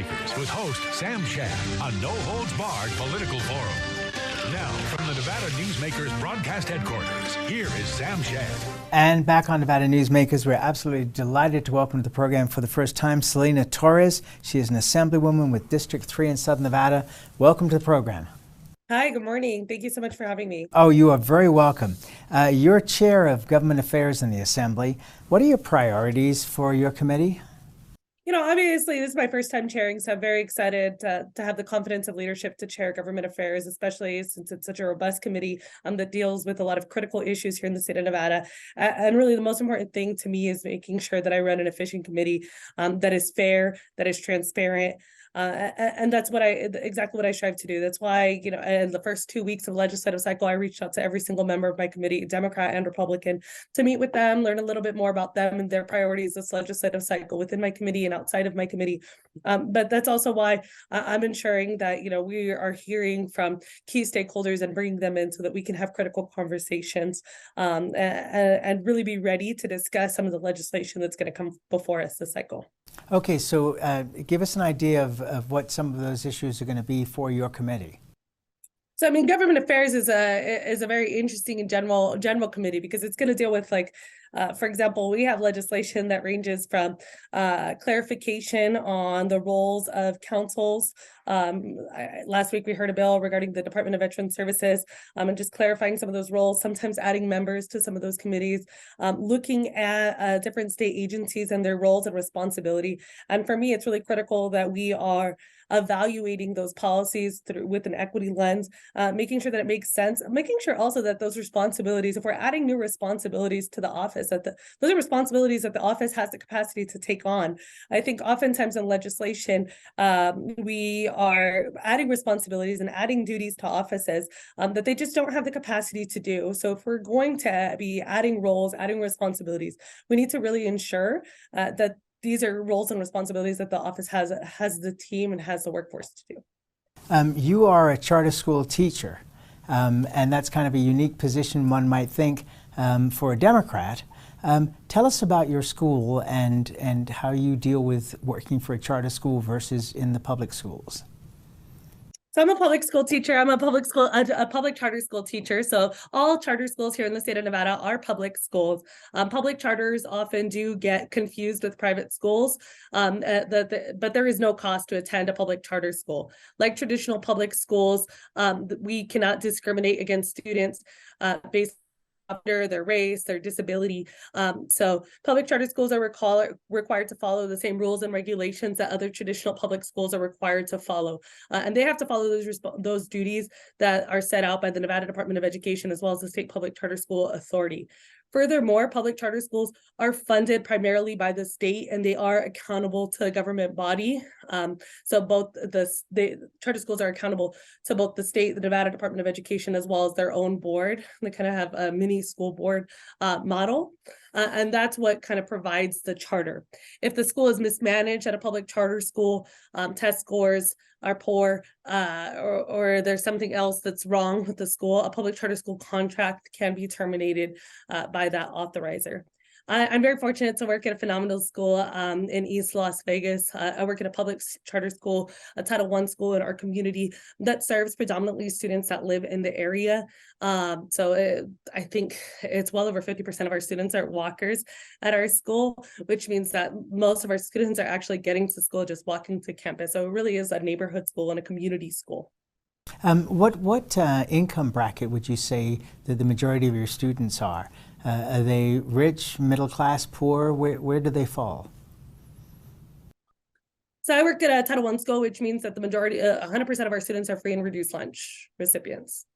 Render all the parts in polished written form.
Newsmakers with host Sam Shad, a no-holds-barred political forum. Now, from the Nevada Newsmakers broadcast headquarters, here is Sam Shad. And back on Nevada Newsmakers, we're absolutely delighted to welcome to the program for the first time Selena Torres. She is an Assemblywoman with District 3 in Southern Nevada. Welcome to the program. Hi, good morning. Thank you so much for having me. Oh, you are very welcome. You're chair of government affairs in the Assembly. What are your priorities for your committee? You know, obviously, this is my first time chairing, so I'm very excited to have the confidence of leadership to chair government affairs, especially since it's such a robust committee that deals with a lot of critical issues here in the state of Nevada. And really, the most important thing to me is making sure that I run an efficient committee that is fair, that is transparent. And that's exactly what I strive to do. That's why, you know, in the first 2 weeks of legislative cycle, I reached out to every single member of my committee, Democrat and Republican, to meet with them, learn a little bit more about them and their priorities this legislative cycle within my committee and outside of my committee. But that's also why I'm ensuring that, you know, we are hearing from key stakeholders and bringing them in so that we can have critical conversations and really be ready to discuss some of the legislation that's going to come before us this cycle. Okay, so give us an idea of what some of those issues are going to be for your committee. So, I mean, government affairs is a very interesting and general committee because it's going to deal with, like, for example, we have legislation that ranges from clarification on the roles of councils. Last week we heard a bill regarding the Department of Veterans Services and just clarifying some of those roles, sometimes adding members to some of those committees, looking at different state agencies and their roles and responsibility. And for me, it's really critical that we are evaluating those policies with an equity lens, making sure that it makes sense, making sure also that those responsibilities, if we're adding new responsibilities to the office, that those are responsibilities that the office has the capacity to take on. I think oftentimes in legislation, we are adding responsibilities and adding duties to offices that they just don't have the capacity to do. So if we're going to be adding roles, adding responsibilities, we need to really ensure that these are roles and responsibilities that the office has the team and has the workforce to do. You are a charter school teacher, and that's kind of a unique position, one might think, for a Democrat. Tell us about your school and how you deal with working for a charter school versus in the public schools. So I'm a public school teacher. I'm a public charter school teacher. So all charter schools here in the state of Nevada are public schools. Public charters often do get confused with private schools, but there is no cost to attend a public charter school. Like traditional public schools, we cannot discriminate against students based their race, their disability. So public charter schools are required to follow the same rules and regulations that other traditional public schools are required to follow. And they have to follow those duties that are set out by the Nevada Department of Education as well as the State Public Charter School Authority. Furthermore, public charter schools are funded primarily by the state and they are accountable to a government body. So both the charter schools are accountable to both the state, the Nevada Department of Education, as well as their own board. They kind of have a mini school board model. And that's what kind of provides the charter. If the school is mismanaged at a public charter school, test scores are poor, or there's something else that's wrong with the school, a public charter school contract can be terminated by that authorizer. I'm very fortunate to work at a phenomenal school in East Las Vegas. I work at a public charter school, a Title I school in our community that serves predominantly students that live in the area. I think it's well over 50% of our students are walkers at our school, which means that most of our students are actually getting to school just walking to campus. So it really is a neighborhood school and a community school. What income bracket would you say that the majority of your students are? Are they rich, middle class, poor? Where do they fall? So I work at a Title I school, which means that the majority, 100% of our students are free and reduced lunch recipients.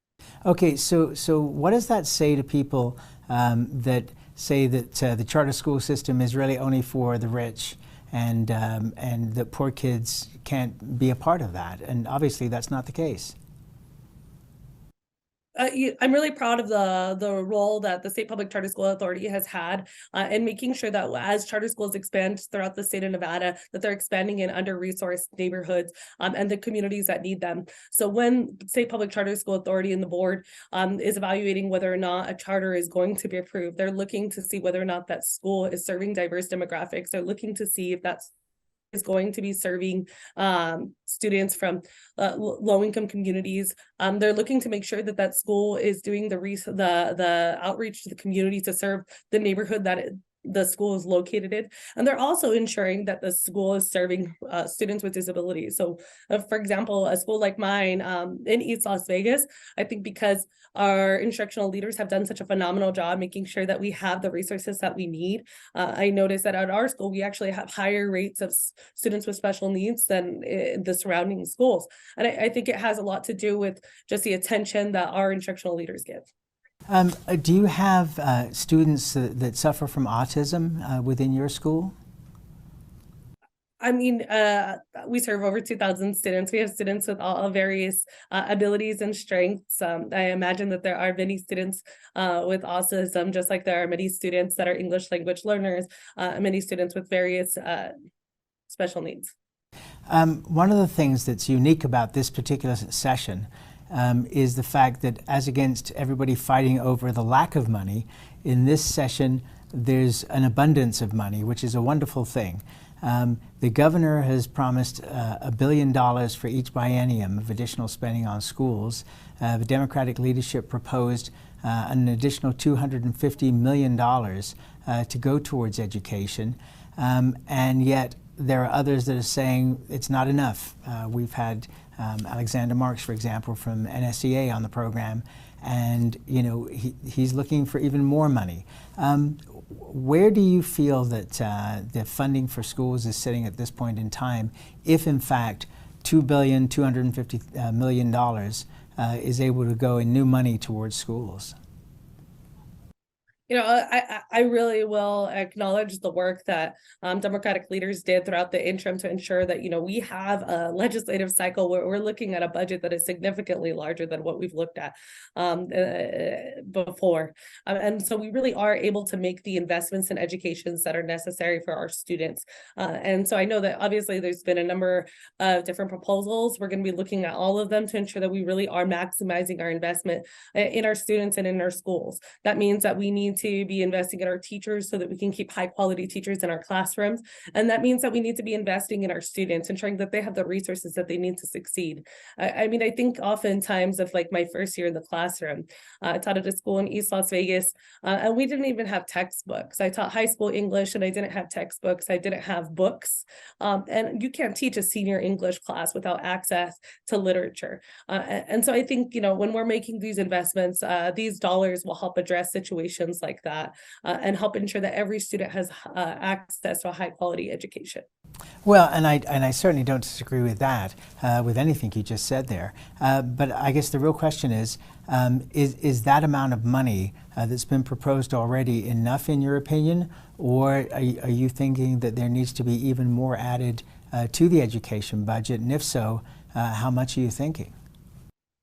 Okay, so what does that say to people that say that the charter school system is really only for the rich and that poor kids can't be a part of that? And obviously that's not the case. I'm really proud of the role that the State Public Charter School Authority has had in making sure that as charter schools expand throughout the state of Nevada, that they're expanding in under-resourced neighborhoods and the communities that need them. So when State Public Charter School Authority and the board is evaluating whether or not a charter is going to be approved, they're looking to see whether or not that school is serving diverse demographics. They're looking to see if that's is going to be serving students from low-income communities. They're looking to make sure that that school is doing the outreach to the community to serve the neighborhood that the school is located in, and they're also ensuring that the school is serving students with disabilities. So, for example, a school like mine in East Las Vegas, I think because our instructional leaders have done such a phenomenal job making sure that we have the resources that we need. I noticed that at our school, we actually have higher rates of students with special needs than the surrounding schools. And I think it has a lot to do with just the attention that our instructional leaders give. Do you have students that suffer from autism within your school? I mean, we serve over 2,000 students. We have students with all various abilities and strengths. I imagine that there are many students with autism, just like there are many students that are English language learners, many students with various special needs. One of the things that's unique about this particular session is the fact that, as against everybody fighting over the lack of money, in this session there's an abundance of money, which is a wonderful thing. The governor has promised $1 billion for each biennium of additional spending on schools. The Democratic leadership proposed an additional $250 million to go towards education, and yet there are others that are saying it's not enough. We've had Alexander Marks, for example, from NSCA on the program, and he's looking for even more money. Where do you feel that the funding for schools is sitting at this point in time, if in fact $2.25 billion is able to go in new money towards schools? I really will acknowledge the work that Democratic leaders did throughout the interim to ensure that, we have a legislative cycle where we're looking at a budget that is significantly larger than what we've looked at before. And so we really are able to make the investments in educations that are necessary for our students. And so I know that obviously there's been a number of different proposals. We're going to be looking at all of them to ensure that we really are maximizing our investment in our students and in our schools. That means that we need to be investing in our teachers so that we can keep high quality teachers in our classrooms. And that means that we need to be investing in our students, ensuring that they have the resources that they need to succeed. I think oftentimes of like my first year in the classroom, I taught at a school in East Las Vegas, and we didn't even have textbooks. I taught high school English and I didn't have textbooks. I didn't have books. And you can't teach a senior English class without access to literature. And so I think, when we're making these investments, these dollars will help address situations like that and help ensure that every student has access to a high quality education. Well, and I certainly don't disagree with that, with anything you just said there. But I guess the real question is that amount of money that's been proposed already enough in your opinion, or are you thinking that there needs to be even more added to the education budget? And if so, how much are you thinking?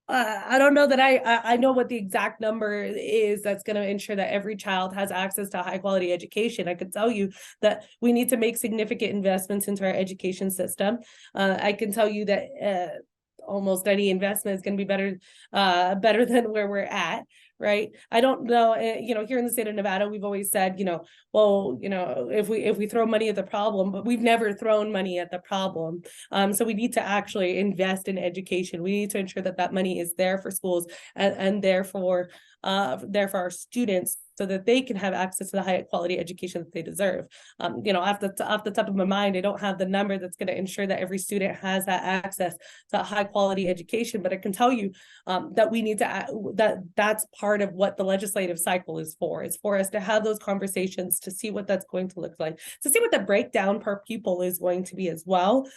I don't know that I know what the exact number is that's going to ensure that every child has access to high quality education. I could tell you that we need to make significant investments into our education system. I can tell you that almost any investment is going to be better than where we're at. Right. I don't know, here in the state of Nevada, we've always said, if we throw money at the problem, but we've never thrown money at the problem. So we need to actually invest in education. We need to ensure that that money is there for schools and therefore for our students, so that they can have access to the high quality education that they deserve. Off the top of my mind, I don't have the number that's going to ensure that every student has that access to a high quality education, but I can tell you that we need to that's part of what the legislative cycle is for. It's for us to have those conversations, to see what that's going to look like, to see what the breakdown per pupil is going to be as well,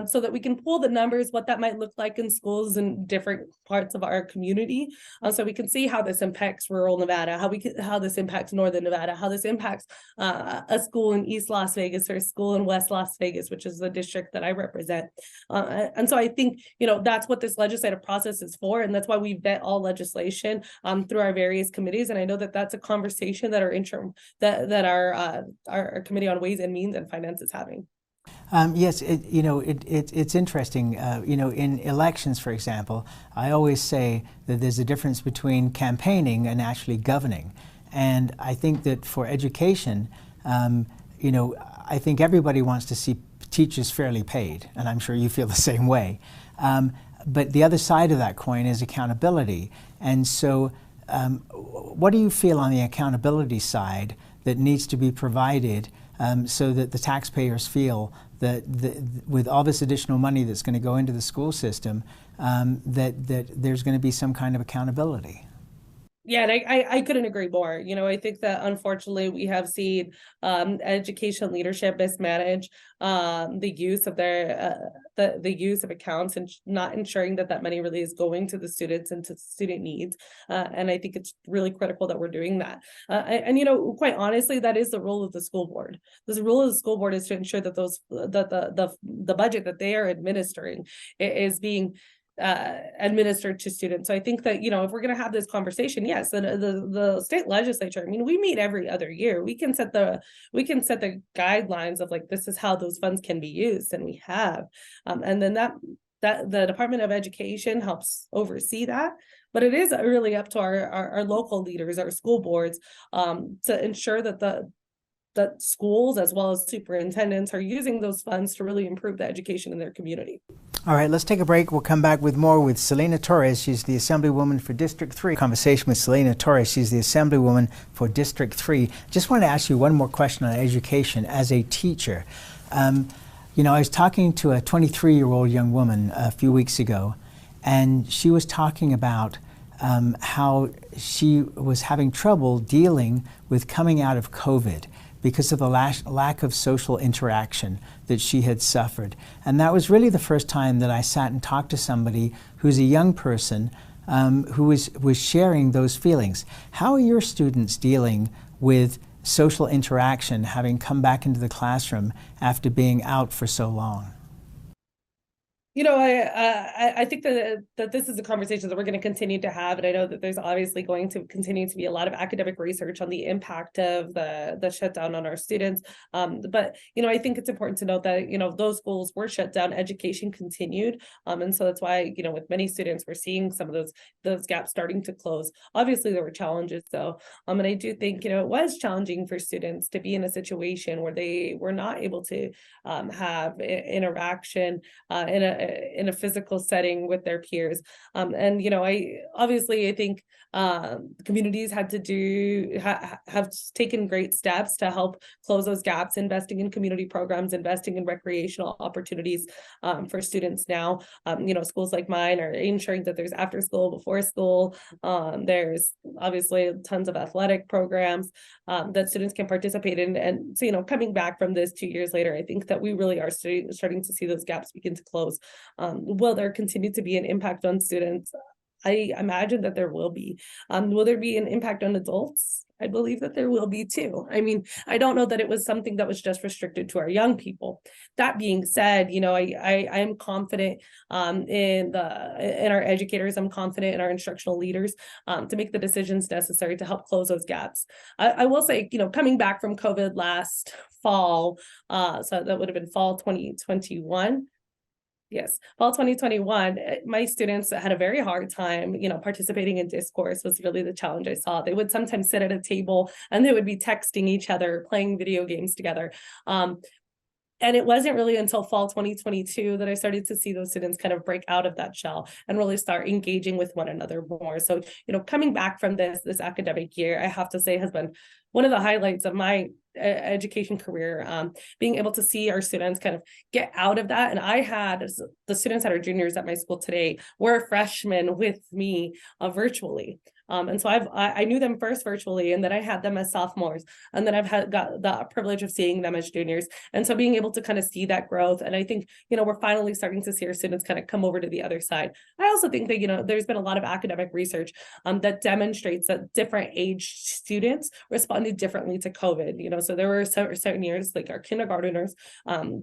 so that we can pull the numbers, what that might look like in schools in different parts of our community, so we can see how this impacts rural Nevada, how this impacts Northern Nevada, how this impacts a school in East Las Vegas or a school in West Las Vegas, which is the district that I represent. And so I think, that's what this legislative process is for. And that's why we vet all legislation through our various committees. And I know that that's a conversation that our Committee on Ways and Means and Finance is having. Yes, it's interesting. In elections, for example, I always say that there's a difference between campaigning and actually governing. And I think that for education, I think everybody wants to see teachers fairly paid, and I'm sure you feel the same way. But the other side of that coin is accountability. And so what do you feel on the accountability side that needs to be provided so that the taxpayers feel that with all this additional money that's going to go into the school system, that there's going to be some kind of accountability? Yeah, and I couldn't agree more. I think that unfortunately we have seen education leadership mismanage the use of their the use of accounts and not ensuring that money really is going to the students and to student needs. And I think it's really critical that we're doing that. And quite honestly, that is the role of the school board. The role of the school board is to ensure that the budget that they are administering is being administered to students. So I think that, if we're going to have this conversation, yes, the state legislature, we meet every other year. We can set the guidelines of like, this is how those funds can be used, and we have. And then that the Department of Education helps oversee that. But it is really up to our local leaders, our school boards, to ensure that that schools as well as superintendents are using those funds to really improve the education in their community. All right, let's take a break. We'll come back with more with Selena Torres. She's the Assemblywoman for District 3. Conversation with Selena Torres. She's the Assemblywoman for District 3. Just want to ask you one more question on education as a teacher. I was talking to a 23-year-old young woman a few weeks ago, and she was talking about how she was having trouble dealing with coming out of COVID because of the lack of social interaction that she had suffered. And that was really the first time that I sat and talked to somebody who's a young person who was sharing those feelings. How are your students dealing with social interaction, having come back into the classroom after being out for so long? I think that this is a conversation that we're going to continue to have, and I know that there's obviously going to continue to be a lot of academic research on the impact of the shutdown on our students. But I think it's important to note that those schools were shut down, education continued, and so that's why with many students we're seeing some of those gaps starting to close. Obviously there were challenges though, and I do think it was challenging for students to be in a situation where they were not able to have interaction in a physical setting with their peers. And I think communities had to have taken great steps to help close those gaps, investing in community programs, investing in recreational opportunities for students now. Schools like mine are ensuring that there's after school, before school. There's obviously tons of athletic programs that students can participate in. And so, coming back from this 2 years later, I think that we really are starting to see those gaps begin to close. Will there continue to be an impact on students? I imagine that there will be. Will there be an impact on adults? I believe that there will be too. I don't know that it was something that was just restricted to our young people. That being said, I am confident in our educators. I'm confident in our instructional leaders to make the decisions necessary to help close those gaps. I will say, coming back from COVID last fall, so that would have been fall 2021. Yes, fall 2021, my students had a very hard time, participating in discourse was really the challenge I saw. They would sometimes sit at a table and they would be texting each other, playing video games together. And it wasn't really until fall 2022 that I started to see those students kind of break out of that shell and really start engaging with one another more. So, coming back from this academic year, I have to say has been one of the highlights of my education career, being able to see our students kind of get out of that. And I had the students that are juniors at my school today were freshmen with me virtually. And so I knew them first virtually, and then I had them as sophomores, and then I've got the privilege of seeing them as juniors. And so being able to kind of see that growth, and I think, we're finally starting to see our students kind of come over to the other side. I also think that, there's been a lot of academic research that demonstrates that different age students responded differently to COVID. So there were certain years, like our kindergarteners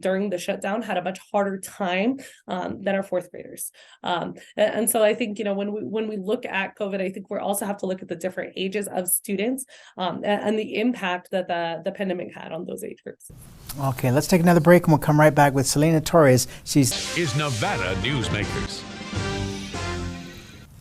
during the shutdown had a much harder time than our fourth graders. And so I think, when we look at COVID, I think we're also have to look at the different ages of students and the impact that the pandemic had on those age groups. Okay, let's take another break and we'll come right back with Selena Torres. She's is Nevada Newsmakers.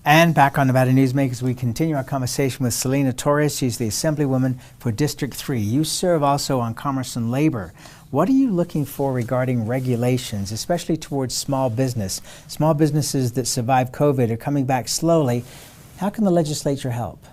And back on Nevada Newsmakers, we continue our conversation with Selena Torres. She's the Assemblywoman for District 3. You serve also on Commerce and Labor. What are you looking for regarding regulations, especially towards small business? Small businesses that survived COVID are coming back slowly. How can the legislature help?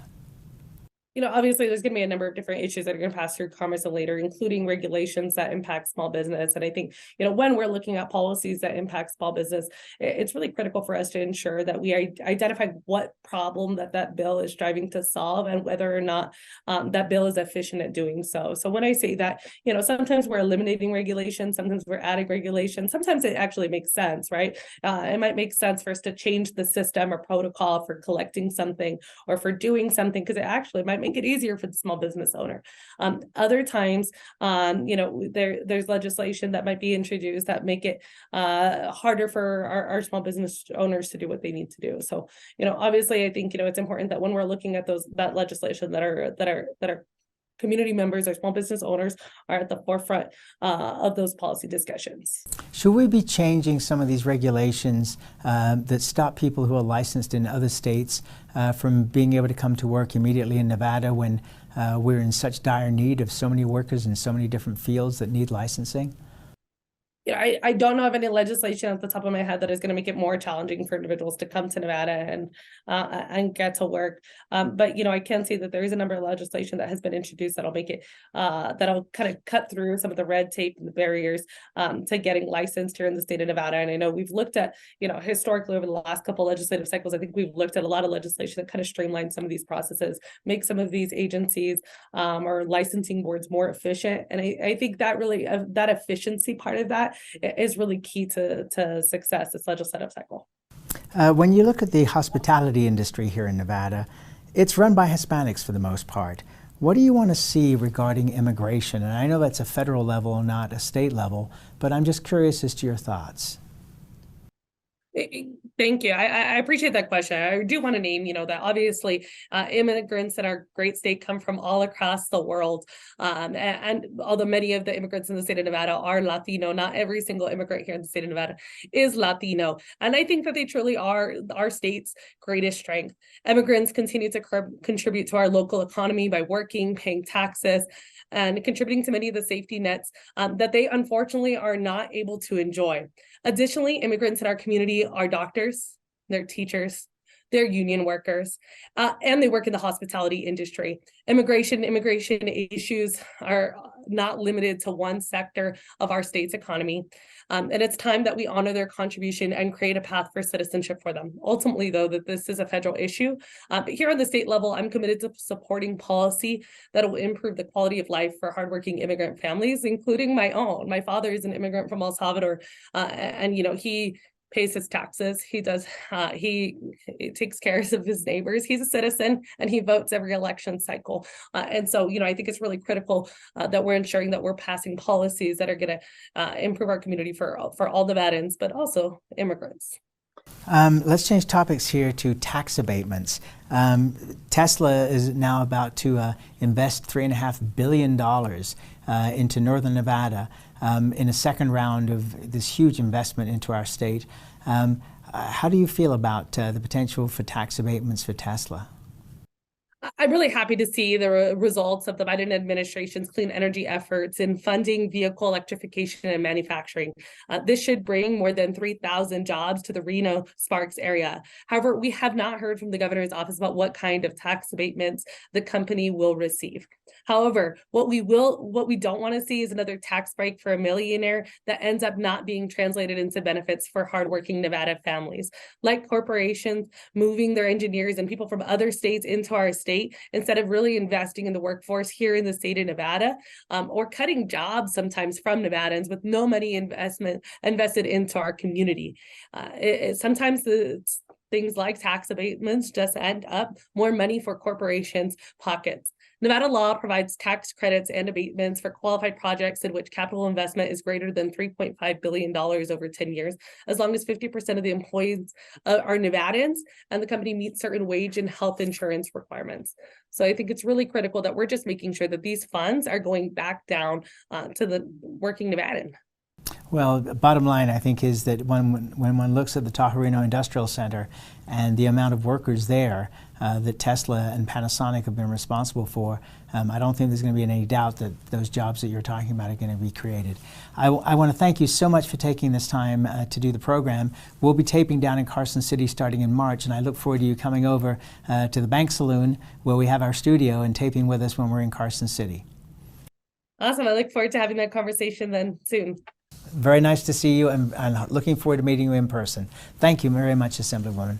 Obviously there's going to be a number of different issues that are going to pass through Commerce and Labor, including regulations that impact small business. And I think, when we're looking at policies that impact small business, it's really critical for us to ensure that we identify what problem that bill is striving to solve and whether or not that bill is efficient at doing so. So when I say that, sometimes we're eliminating regulations, sometimes we're adding regulations, sometimes it actually makes sense, right? It might make sense for us to change the system or protocol for collecting something or for doing something, because it actually might make it easier for the small business owner. Other times, there's legislation that might be introduced that make it harder for our small business owners to do what they need to do. So, obviously, I think it's important that when we're looking at that legislation that are community members or small business owners are at the forefront of those policy discussions. Should we be changing some of these regulations that stop people who are licensed in other states from being able to come to work immediately in Nevada when we're in such dire need of so many workers in so many different fields that need licensing? I don't know of any legislation at the top of my head that is going to make it more challenging for individuals to come to Nevada and get to work. But I can say that there is a number of legislation that has been introduced that'll make it that'll kind of cut through some of the red tape and the barriers to getting licensed here in the state of Nevada. And I know we've looked at historically over the last couple legislative cycles, I think we've looked at a lot of legislation that kind of streamline some of these processes, make some of these agencies or licensing boards more efficient. And I think that really that efficiency part of that is really key to success this legislative cycle. When you look at the hospitality industry here in Nevada, it's run by Hispanics for the most part. What do you want to see regarding immigration? And I know that's a federal level, not a state level, but I'm just curious as to your thoughts. Thank you. I appreciate that question. I do want to name, that obviously immigrants in our great state come from all across the world. And although many of the immigrants in the state of Nevada are Latino, not every single immigrant here in the state of Nevada is Latino. And I think that they truly are our state's greatest strength. Immigrants continue to contribute to our local economy by working, paying taxes, and contributing to many of the safety nets that they unfortunately are not able to enjoy. Additionally, immigrants in our community are doctors, they're teachers, they're union workers, and they work in the hospitality industry. Immigration issues are not limited to one sector of our state's economy. And it's time that we honor their contribution and create a path for citizenship for them. Ultimately, though, that this is a federal issue. But here on the state level, I'm committed to supporting policy that will improve the quality of life for hardworking immigrant families, including my own. My father is an immigrant from El Salvador, and he pays his taxes. He does. He takes care of his neighbors. He's a citizen, and he votes every election cycle. And so, I think it's really critical that we're ensuring that we're passing policies that are going to improve our community for all Nevadans, but also immigrants. Let's change topics here to tax abatements. Tesla is now about to invest $3.5 billion into northern Nevada in a second round of this huge investment into our state. How do you feel about the potential for tax abatements for Tesla? I'm really happy to see the results of the Biden administration's clean energy efforts in funding vehicle electrification and manufacturing. This should bring more than 3,000 jobs to the Reno Sparks area. However, we have not heard from the governor's office about what kind of tax abatements the company will receive. However, what we don't want to see is another tax break for a millionaire that ends up not being translated into benefits for hardworking Nevada families, like corporations moving their engineers and people from other states into our state instead of really investing in the workforce here in the state of Nevada, or cutting jobs sometimes from Nevadans with no money invested into our community. Sometimes things like tax abatements just end up more money for corporations' pockets. Nevada law provides tax credits and abatements for qualified projects in which capital investment is greater than $3.5 billion over 10 years, as long as 50% of the employees are Nevadans and the company meets certain wage and health insurance requirements. So I think it's really critical that we're just making sure that these funds are going back down to the working Nevadan. Well, bottom line, I think, is that when one looks at the Tahoe-Reno Industrial Center and the amount of workers there that Tesla and Panasonic have been responsible for, I don't think there's going to be any doubt that those jobs that you're talking about are going to be created. I want to thank you so much for taking this time to do the program. We'll be taping down in Carson City starting in March, and I look forward to you coming over to the Bank Saloon where we have our studio and taping with us when we're in Carson City. Awesome. I look forward to having that conversation then soon. Very nice to see you, and looking forward to meeting you in person. Thank you very much, Assemblywoman.